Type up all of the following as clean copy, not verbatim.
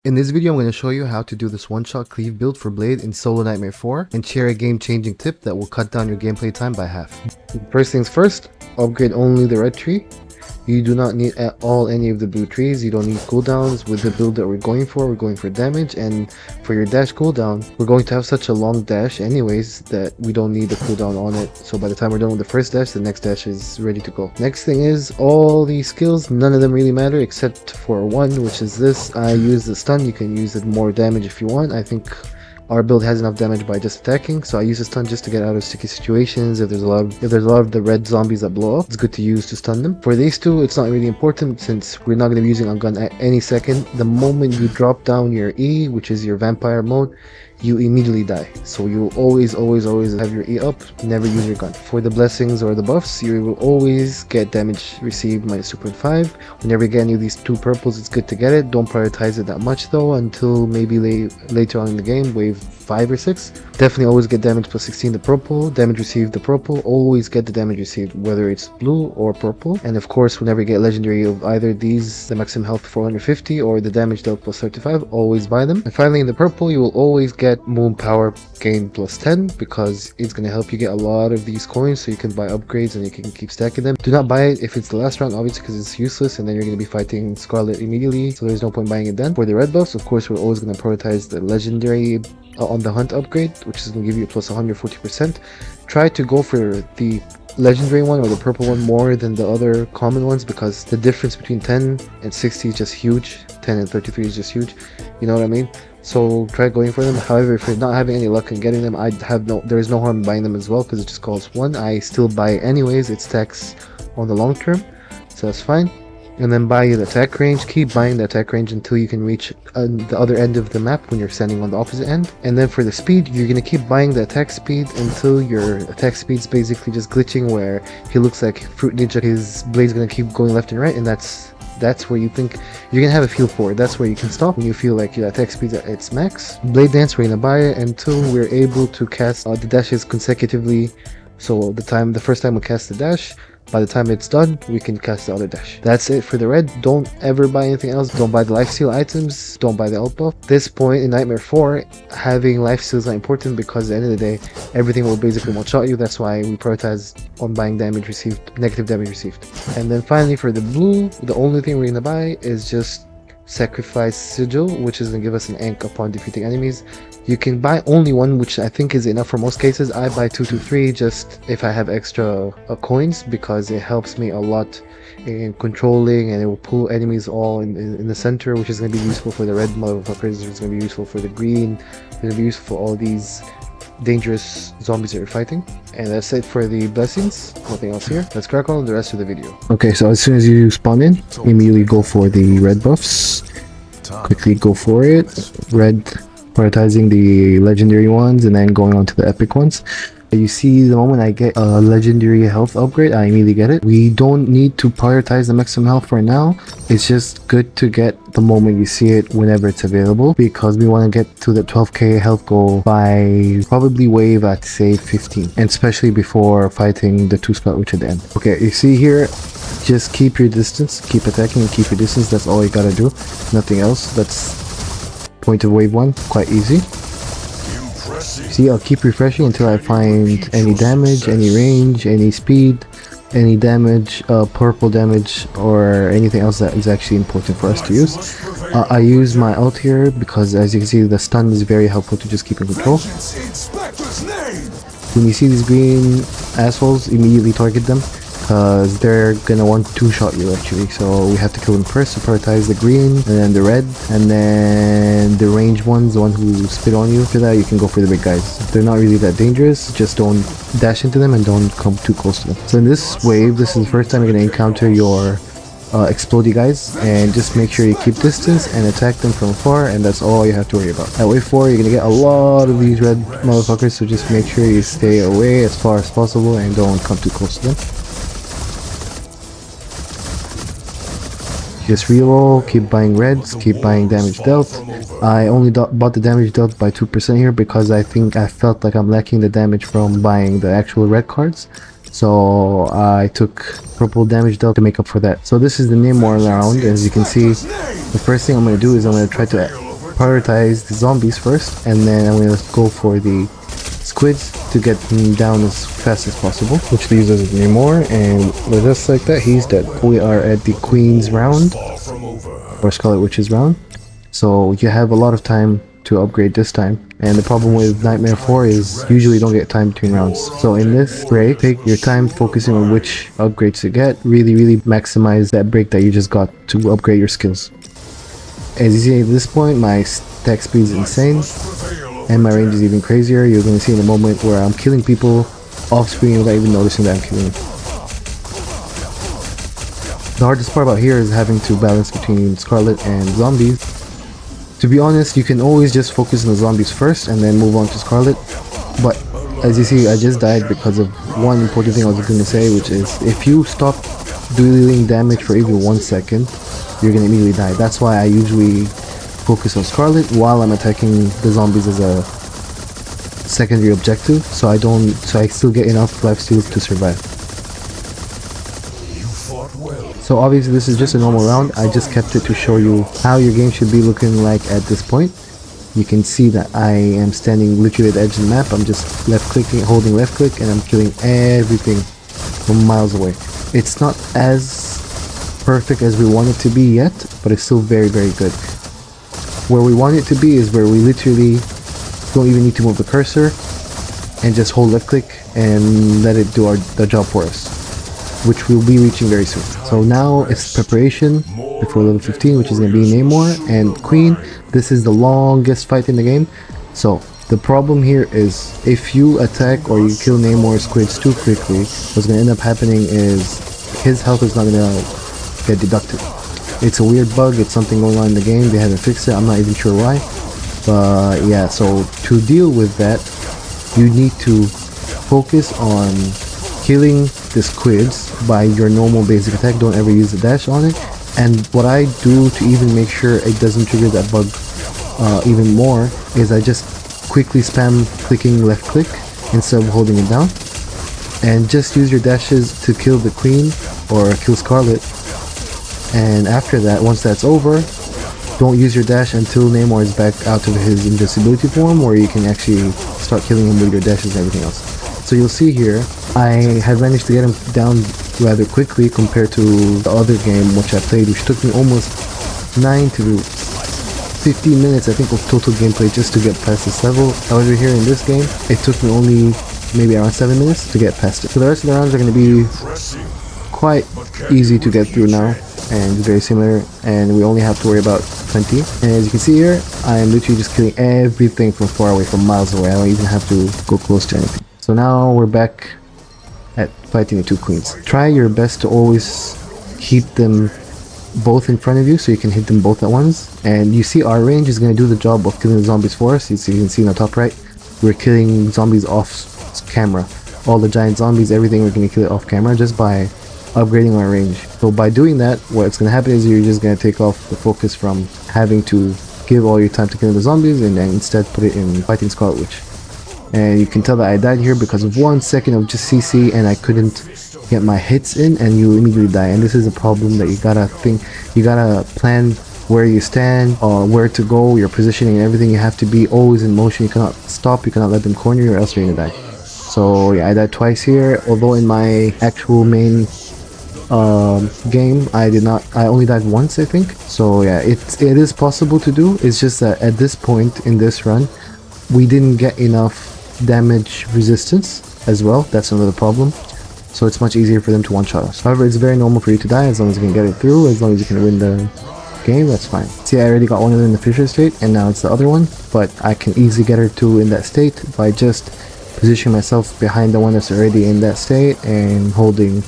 In this video, I'm going to show you how to do this one-shot cleave build for Blade in Solo Nightmare 4 and share a game-changing tip that will cut down your gameplay time by half. First things first, upgrade only the red tree. You do not need at all any of the blue trees. You don't need cooldowns with the build that we're going for. We're going for damage, and for your dash cooldown, we're going to have such a long dash anyways that we don't need the cooldown on it. So by the time we're done with the first dash, the next dash is ready to go. Next thing is all these skills, none of them really matter except for one, which is this. I use the stun. You can use it more damage if you want. I think our build has enough damage by just attacking, so I use a stun just to get out of sticky situations. If there's a lot of the red zombies that blow up, it's good to use to stun them. For these two, it's not really important since we're not going to be using a gun at any second. The moment you drop down your E, which is your vampire mode, you immediately die. So you always have your E up, never use your gun. For the blessings or the buffs, you will always get damage received minus 2.5. Whenever you get any of these two purples, it's good to get it. Don't prioritize it that much though until maybe later on in the game, wave 5 or 6. Definitely always get damage plus 16 the purple, damage received the purple, always get the damage received whether it's blue or purple. And of course, whenever you get legendary of either these, the maximum health 450 or the damage dealt plus 35, always buy them. And finally in the purple, you will always get moon power gain plus 10 because it's going to help you get a lot of these coins so you can buy upgrades and you can keep stacking them. Do not buy it if it's the last round, obviously, because it's useless and then you're going to be fighting Scarlett immediately, so there's no point buying it then. For the red buffs, of course, we're always going to prioritize the legendary on the hunt upgrade, which is going to give you a plus 140%. Try to go for the legendary one or the purple one more than the other common ones because the difference between 10 and 60 is just huge. 10 and 33 is just huge, you know what I mean? So try going for them. However, if you're not having any luck in getting them, there is no harm in buying them as well because it just costs 1. I still buy it anyways. It stacks on the long term, so that's fine. And then buy the attack range. Keep buying the attack range until you can reach the other end of the map when you're standing on the opposite end. And then for the speed, you're going to keep buying the attack speed until your attack speed's basically just glitching where he looks like Fruit Ninja. His blade's going to keep going left and right, and that's where you think you're gonna have a feel for it. That's where you can stop when you feel like your attack speed at its max. Blade Dance, we're gonna buy it until we're able to cast the dashes consecutively. So the first time we cast the dash, by the time it's done, we can cast the other dash. That's it for the red. Don't ever buy anything else. Don't buy the lifesteal items. Don't buy the alt buff. At this point in Nightmare 4, having lifesteal is not important because at the end of the day, everything will basically one-shot you. That's why we prioritize on buying damage received, negative damage received. And then finally for the blue, the only thing we're gonna buy is just Sacrifice Sigil, which is going to give us an ink upon defeating enemies. You can buy only one, which I think is enough for most cases. I buy 2 to 3 just if I have extra coins because it helps me a lot in controlling, and it will pull enemies all in the center, which is going to be useful for the red motherfuckers. It's going to be useful for the green. It's going to be useful for all these dangerous zombies that you're fighting. And that's it for the blessings. Nothing else here. Let's crack on with the rest of the video. Okay, so as soon as you spawn in, immediately go for the red buffs. Quickly go for it. Red, prioritizing the legendary ones and then going on to the epic ones. You see, the moment I get a legendary health upgrade, I immediately get it. We don't need to prioritize the maximum health for now. It's just good to get the moment you see it whenever it's available because we want to get to the 12k health goal by probably wave at say 15, and especially before fighting the 2-spot witch at the end. Okay, you see here, just keep your distance, keep attacking and keep your distance. That's all you gotta do, nothing else. That's point of wave 1, quite easy. See, I'll keep refreshing until I find any damage, any range, any speed, any damage, purple damage, or anything else that is actually important for us to use. I use my ult here because, as you can see, the stun is very helpful to just keep in control. When you see these green assholes, immediately target them because they're gonna want to shot you actually, so we have to kill them first. So prioritize the green and then the red and then the ranged ones, the one who spit on you. After that, you can go for the big guys. They're not really that dangerous, just don't dash into them and don't come too close to them. So in this wave, this is the first time you're gonna encounter your explodey guys, and just make sure you keep distance and attack them from afar, and that's all you have to worry about. At wave 4, you're gonna get a lot of these red motherfuckers, so just make sure you stay away as far as possible and don't come too close to them. Just reroll, keep buying reds, keep buying damage dealt. I only bought the damage dealt by 2% here because I felt like I'm lacking the damage from buying the actual red cards. So I took purple damage dealt to make up for that. So this is the Naymor round. As you can see, the first thing I'm going to do is I'm going to try to prioritize the zombies first, and then I'm going to go for the squids to get him down as fast as possible, which leaves us with Naymor, and just like that, he's dead. We are at the Queen's round, or Scarlett Witch's round, so you have a lot of time to upgrade this time. And the problem with Nightmare 4 is usually you don't get time between rounds. So in this break, take your time focusing on which upgrades to get. Really maximize that break that you just got to upgrade your skills. As you see at this point, my attack speed is insane, and my range is even crazier. You're going to see in a moment where I'm killing people off screen without even noticing that I'm killing them. The hardest part about here is having to balance between Scarlett and zombies. To be honest, you can always just focus on the zombies first and then move on to Scarlett. But as you see, I just died because of one important thing I was going to say, which is if you stop dealing damage for even 1 second, you're going to immediately die. That's why I usually focus on Scarlett while I'm attacking the zombies as a secondary objective, so I still get enough lifesteal to survive. So obviously this is just a normal round. I just kept it to show you how your game should be looking like at this point. You can see that I am standing literally at the edge of the map. I'm just left clicking, holding left click, and I'm killing everything from miles away. It's not as perfect as we want it to be yet, but it's still very good. Where we want it to be is where we literally don't even need to move the cursor and just hold left click and let it do the job for us, which we'll be reaching very soon. So now it's preparation before level 15, which is going to be Naymor and Queen. This is the longest fight in the game. So the problem here is if you attack or you kill Naymor's squids too quickly, what's going to end up happening is his health is not going to get deducted. It's a weird bug. It's something going on in the game. They haven't fixed it. I'm not even sure why. But yeah, so to deal with that, you need to focus on killing the squids by your normal basic attack. Don't ever use the dash on it. And what I do to even make sure it doesn't trigger that bug even more is I just quickly spam clicking left click instead of holding it down, and just use your dashes to kill the Queen or kill Scarlett. And after that, once that's over, don't use your dash until Naymor is back out of his invisibility form, where you can actually start killing him with your dashes and everything else. So you'll see here, I have managed to get him down rather quickly compared to the other game which I played, which took me almost 9 to 15 minutes I think of total gameplay just to get past this level. However, here in this game, it took me only maybe around 7 minutes to get past it. So the rest of the rounds are going to be quite easy to get through now, and very similar, and we only have to worry about 20. And as you can see here, I am literally just killing everything from far away, from miles away. I don't even have to go close to anything. So now we're back at fighting the two queens. Try your best to always keep them both in front of you so you can hit them both at once. And you see our range is going to do the job of killing the zombies for us. You can see in the top right, we're killing zombies off camera. All the giant zombies, everything, we're going to kill it off camera just by upgrading our range. So by doing that, what's going to happen is you're just going to take off the focus from having to give all your time to killing the zombies and then instead put it in fighting Scarlet Witch. And you can tell that I died here because of 1 second of just CC and I couldn't get my hits in, and you immediately die. And this is a problem that you gotta plan where you stand, where to go, your positioning and everything. You have to be always in motion. You cannot stop, you cannot let them corner you, or else you're gonna die. So yeah, I died twice here, although in my actual main game I only died once, I think. So yeah, it is possible to do. It's just that at this point in this run, we didn't get enough damage resistance as well. That's another problem. So it's much easier for them to one-shot us. However, it's very normal for you to die as long as you can get it through, as long as you can win the game, that's fine. See, I already got one of them in the Fisher state, and now it's the other one, but I can easily get her two in that state by just positioning myself behind the one that's already in that state and holding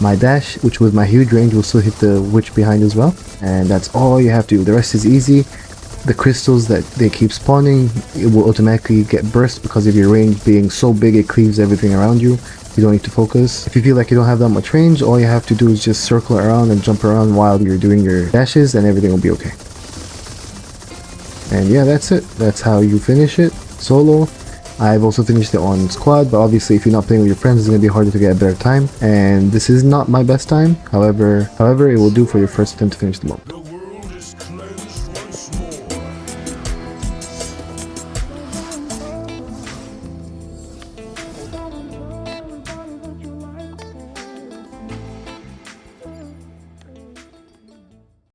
my dash, which with my huge range will still hit the witch behind as well. And that's all you have to do. The rest is easy. The crystals that they keep spawning, it will automatically get burst because of your range being so big it cleaves everything around you. You don't need to focus. If you feel like you don't have that much range, all you have to do is just circle around and jump around while you're doing your dashes and everything will be okay. And yeah, that's it. That's how you finish it solo. I've also finished it on squad, but obviously if you're not playing with your friends, it's going to be harder to get a better time. And this is not my best time. However, it will do for your first attempt to finish the mode.